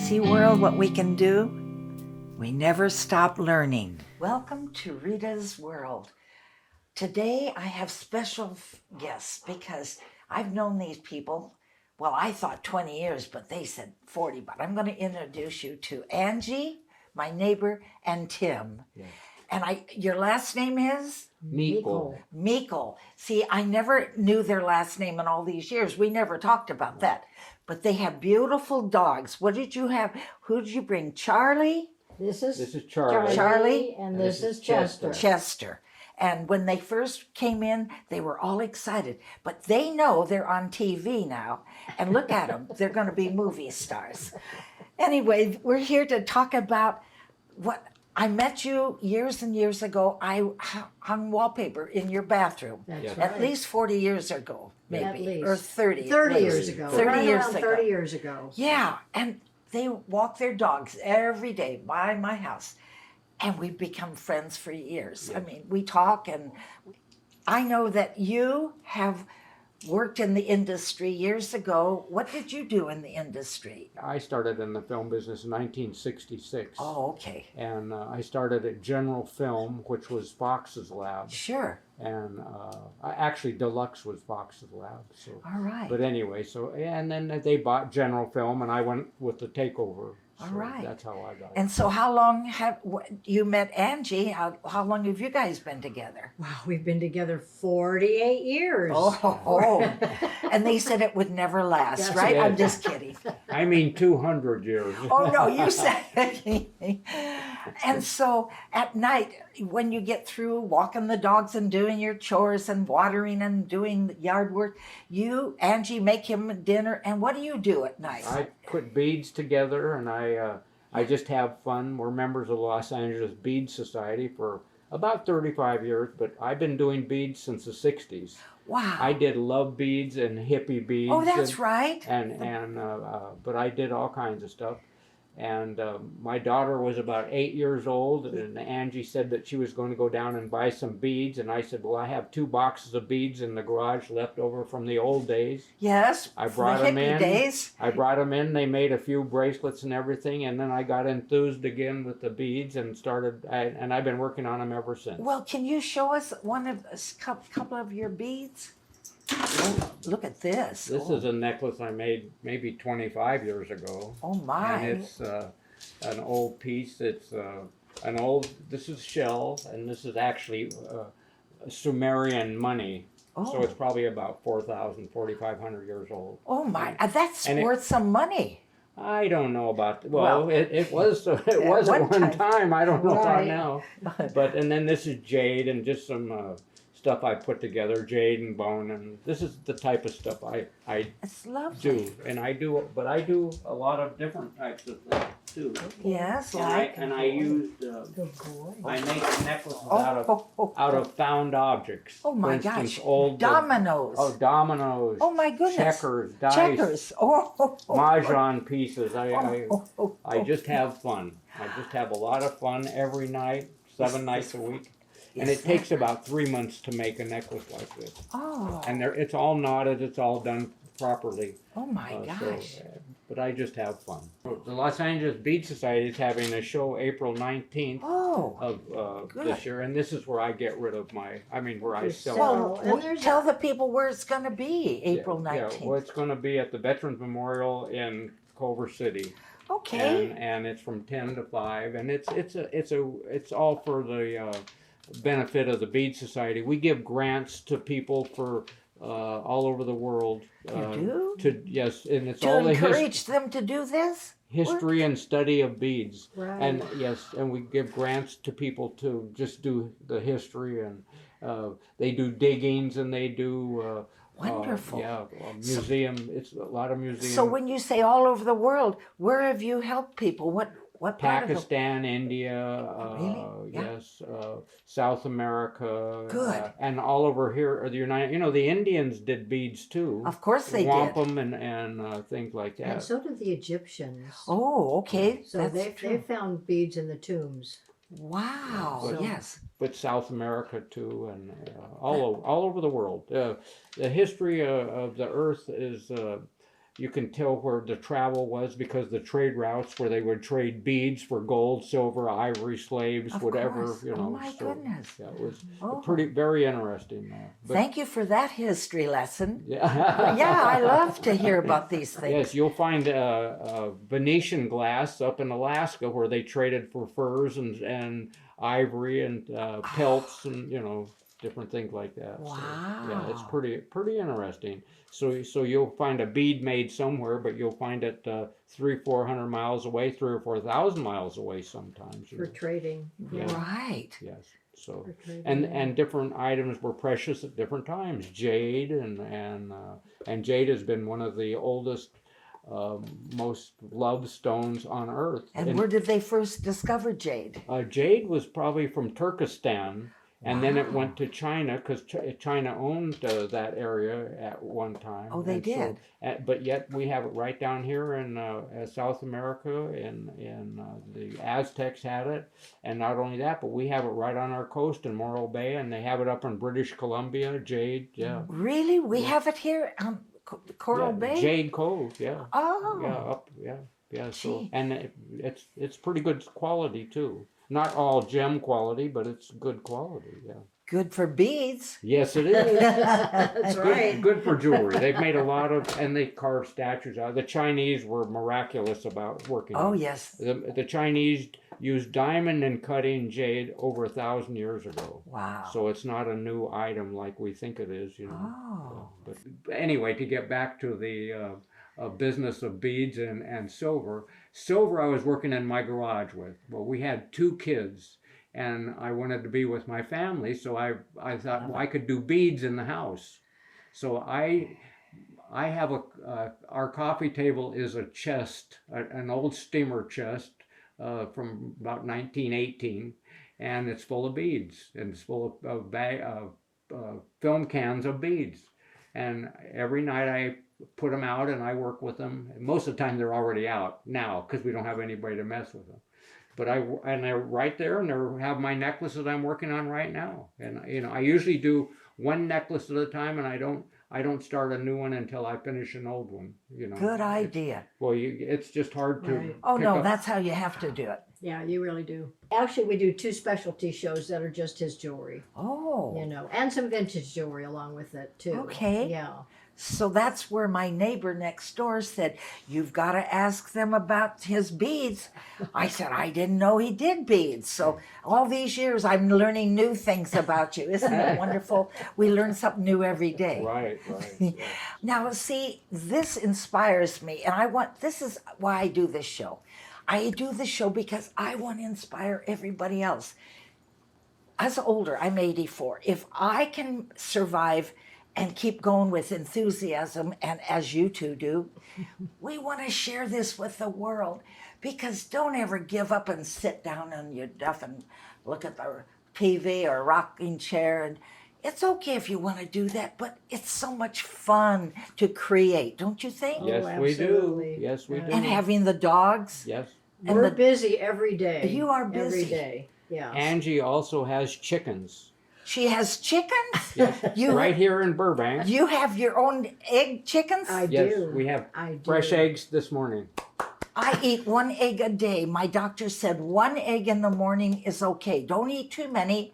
See, world, what we can do? We never stop learning. Welcome to Rita's World. Today I have special guests because I've known these people, well, I thought 20 years, but they said 40. But I'm going to introduce you to Angie, my neighbor, and Tim. Yeah. And your last name is? Meikle. Meikle. See, I never knew their last name in all these years. We never talked about that. But they have beautiful dogs. What did you have? Who did you bring? Charlie? This is Charlie. Charlie? And this is Chester. Chester. And when they first came in, they were all excited. But they know they're on TV now. And look at them. They're going to be movie stars. Anyway, we're here to talk about what... I met you years and years ago. I hung wallpaper in your bathroom. That's At right. least 40 years ago, maybe. At least. Or 30. 30 at years least. ago. 30 Right years around ago. 30 years ago. Yeah, and they walk their dogs every day by my house. And we've become friends for years. Yeah. I mean, we talk, and I know that you have worked in the industry years ago. What did you do in the industry? I started in the film business in 1966. Oh, okay. And I started at General Film, which was Fox's lab. Sure. And actually Deluxe was Fox's lab. So. All right. But anyway, and then they bought General Film, and I went with the takeover. So All right. That's how I got it. And so how long have you met Angie? How long have you guys been together? Wow, we've been together 48 years. Oh. And they said it would never last, Yes, right? it I'm is. just kidding. I mean 200 years. Oh, no, you said it. And so at night, when you get through walking the dogs and doing your chores and watering and doing yard work, you, Angie, make him dinner. And what do you do at night? I put beads together, and I just have fun. We're members of the Los Angeles Bead Society for about 35 years, but I've been doing beads since the 60s. Wow. I did love beads and hippie beads. Oh, that's right. But I did all kinds of stuff. And my daughter was about 8 years old, and Angie said that she was going to go down and buy some beads. And I said, well, I have 2 boxes of beads in the garage left over from the old days. Yes, I for brought the them hippie in. days. I brought them in. They made a few bracelets and everything. And then I got enthused again with the beads and and I've been working on them ever since. Well, can you show us a couple of your beads? Oh, look at this. This is a necklace I made maybe 25 years ago. Oh my. And it's an old piece. It's this is shell, and this is actually Sumerian money. Oh. So it's probably about 4,500 years old. Oh my, that's And worth some money. I don't know about, Well, it was at one one time. I don't know about Right. now. And then this is jade and just some stuff I put together, jade and bone, and this is the type of stuff I It's lovely. do. And I do a lot of different types of things too. Yes, And I used, Good boy. I make necklaces oh, out of found objects. Oh my For instance, gosh. old Dominoes. dominoes. Oh my goodness. Checkers, dice, Checkers. mahjong pieces. Oh. I just have fun. I just have a lot of fun every night, 7 nights a week. And it takes about 3 months to make a necklace like this. Oh. And it's all knotted, it's all done properly. Oh my gosh. But I just have fun. The Los Angeles Bead Society is having a show April 19th Oh. of Good. this year. And this is where I get rid of where I sell. Well, and there's tell the people where it's going to be, April 19th. Yeah, well, it's going to be at the Veterans Memorial in Culver City. Okay. And it's from 10 to 5, and it's all for the benefit of the Bead Society. We give grants to people for all over the world. You do? Yes, and it's to all the encourage them to do this? history and study of beads. Right. And yes, and we give grants to people to just do the history, and they do diggings, and they do Wonderful. museum. It's a lot of museums. So when you say all over the world, where have you helped people? What part of the... Pakistan, India, Really? Yeah. yes, South America, Good. and all over here. The United, the Indians did beads too. Of course they did. Wampum and things like that. And so did the Egyptians. Oh, okay. So That's they true. found beads in the tombs. Wow. So- Yes. But South America too, and all over the world. The history of the Earth is you can tell where the travel was because the trade routes where they would trade beads for gold, silver, ivory, slaves, Of whatever, course. you Oh know. my goodness. Yeah, it was Oh. very interesting. Thank you for that history lesson. Yeah. Yeah, I love to hear about these things. Yes, you'll find Venetian glass up in Alaska where they traded for furs and ivory and pelts and different things like that. Wow. So, yeah, it's pretty interesting. So you'll find a bead made somewhere, but you'll find it 300-400 miles away, 3,000 or 4,000 miles away sometimes. For trading. Yeah. Right. Yes. So For trading, and different items were precious at different times. Jade and jade has been one of the oldest, most loved stones on earth. And where did they first discover jade? Jade was probably from Turkestan, and then it Wow. went to China because China owned that area at one time. Oh, they And did. but yet we have it right down here in South America, and the Aztecs had it, and not only that, but we have it right on our coast in Morro Bay, and they have it up in British Columbia, jade. Yeah. Really? We Yeah. have it here on Coral Yeah, Bay? Jade Cove. Yeah. Oh. Yeah. Up. Yeah. Yeah. So Gee. and it's pretty good quality too. Not all gem quality, but it's good quality. Yeah. Good for beads. Yes, it is. That's right. Good for jewelry. They've made a lot of, and they carve statues out. The Chinese were miraculous about working. Oh, on it. yes. The Chinese used diamond and cutting jade over 1,000 years ago. Wow. So it's not a new item like we think it is, Oh. But anyway, to get back to the business of beads and silver. Silver I was working in my garage with. Well, we had 2 kids, and I wanted to be with my family, so I thought, well, I could do beads in the house. So I have our coffee table is a chest, an old steamer chest from about 1918, and it's full of beads, and it's full of film cans of beads. And every night I put them out and I work with them. Most of the time they're already out now because we don't have anybody to mess with them. But they're right there, and they have my necklaces I'm working on right now. And I usually do one necklace at a time, and I don't start a new one until I finish an old one. Good idea. It's just hard to. Right. Oh, pick no, up. that's how you have to do it. Yeah, you really do. Actually, we do 2 specialty shows that are just his jewelry, Oh. and some vintage jewelry along with it too. Okay. Yeah. So that's where my neighbor next door said, you've got to ask them about his beads. I said, I didn't know he did beads. So all these years I'm learning new things about you. Isn't it wonderful? We learn something new every day. Right. Yeah. Now, see, this inspires me, and this is why I do this show. I do this show because I want to inspire everybody else. As older, I'm 84. If I can survive and keep going with enthusiasm, and as you 2 do, we want to share this with the world, because don't ever give up and sit down on your duff and look at the TV or rocking chair. And it's okay if you want to do that, but it's so much fun to create, don't you think? Oh, Yes, we do. absolutely. Yes, we do. And having the dogs. Yes. And We're the- busy every day. You are busy. Every day. Yeah. Angie also has chickens. She has chickens? Yes. You, Right here in Burbank. you have your own egg chickens? I Yes, do. we have I do. fresh eggs this morning. I eat 1 egg a day. My doctor said 1 egg in the morning is okay. Don't eat too many,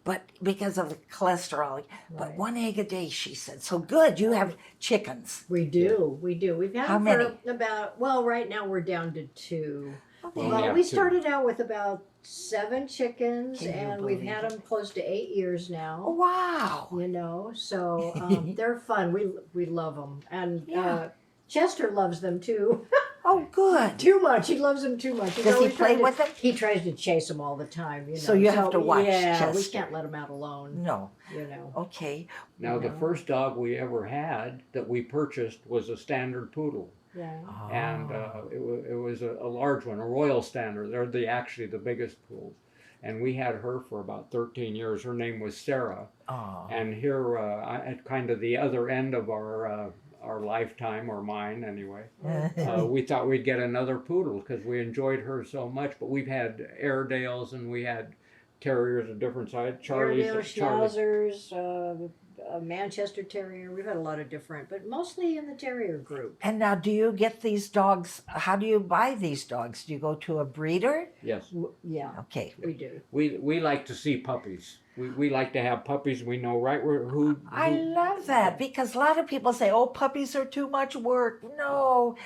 but because of the cholesterol. But Right. 1 egg a day, she said. So good, you have chickens. We do. We do. We've had How them many? for about, right now we're down to 2. Well, Well, have we 2. started out with about 7 chickens, Can you and we've believe had them close to 8 years Oh, now. wow. So they're fun. We love them, and Yeah. Chester loves them too. Oh, good. Too much. He loves them too much. He's Does he always play trying to- with them? He tries to chase them all the time. So you have to watch Yeah, we Chester. can't let him out alone. No. Okay. Now, the first dog we ever had that we purchased was a standard poodle. Yeah. And it was a large one, a royal standard. They're actually the biggest poodles. And we had her for about 13 years. Her name was Sarah. Oh. And here, at kind of the other end of our lifetime, or mine anyway, we thought we'd get another poodle because we enjoyed her so much. But we've had Airedales, and we had terriers of different sizes. Airedale, Schnauzers, a Manchester Terrier. We've had a lot of different, but mostly in the Terrier group. And now, do you get these dogs? How do you buy these dogs? Do you go to a breeder? Yes. Yeah, Okay. we do. We like to see puppies. We like to have puppies. We know right who I love that because a lot of people say, "Oh, puppies are too much work." No,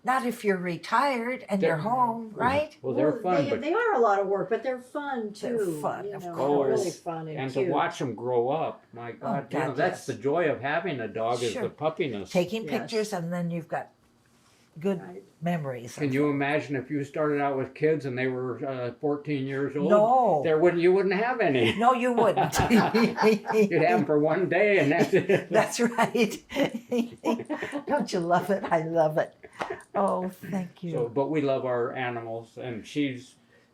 not if you're retired and you're They're- home, right? Well, they're fun, They, but they are a lot of work, but they're fun too. They're fun, you of know, course. Really fun and, and cute. to watch them grow up, my God, you know, God, that's yes. the joy of having a dog is Sure. the puppiness. Taking Yes. pictures, and then you've got good Right. memories. Can of you them. imagine if you started out with kids and they were 14 years old? No. You wouldn't have any. No, you wouldn't. You'd have them for one day and that's it. That's right. Don't you love it? I love it. Oh, thank you. So, but we love our animals, and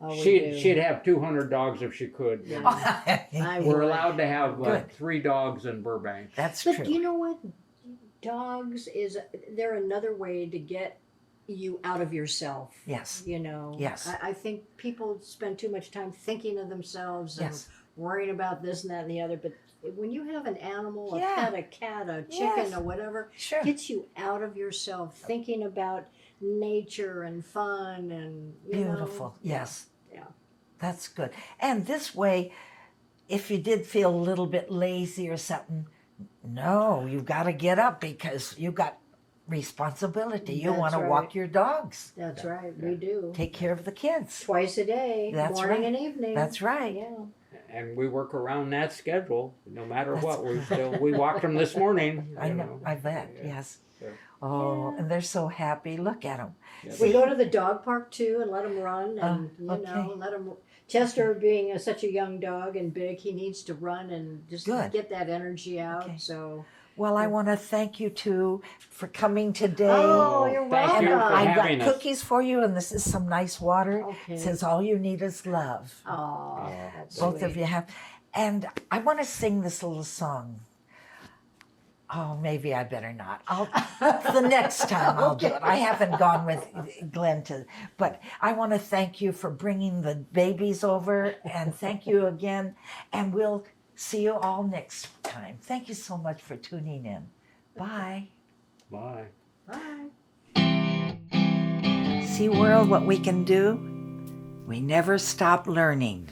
Oh, we do. she'd have 200 dogs if she could. Yeah. I We're would. allowed to have Good. 3 dogs in Burbank. That's But true. you know what? Dogs they're another way to get you out of yourself. Yes. You know. Yes. I think people spend too much time thinking of themselves Yes. and worrying about this and that and the other. But when you have an animal, Yeah. a pet, a cat, a chicken, Yes. or whatever, Sure. gets you out of yourself, thinking about nature and fun and you know. Beautiful. Yes. Yeah. That's good. And this way, if you did feel a little bit lazy or something, no, you got to get up because you got responsibility. You That's want to right. walk your dogs, That's right. We do. take care of the kids. Twice a day, That's morning right. and evening. That's right. Yeah. And we work around that schedule, no matter That's what. We walked them this morning. I you know. I bet. Yes. Yeah. Oh, Yeah. and they're so happy. Look at them. Yeah. We go to the dog park too and let them run and okay. let them. Chester being such a young dog and big, he needs to run and just Good. get that energy out. Okay. So. Well, I want to thank you too for coming today. Oh, you're Thank you welcome. for I've got having us. cookies for you, and this is some nice water. Okay. It says all you need is love. Oh, that's Both of sweet. you have. And I want to sing this little song. Oh, maybe I better not. The next time I'll do it. I haven't gone with Glenn but I want to thank you for bringing the babies over, and thank you again. And we'll see you all next time. Thank you so much for tuning in. Bye. Bye. Bye. See, world, what we can do? We never stop learning.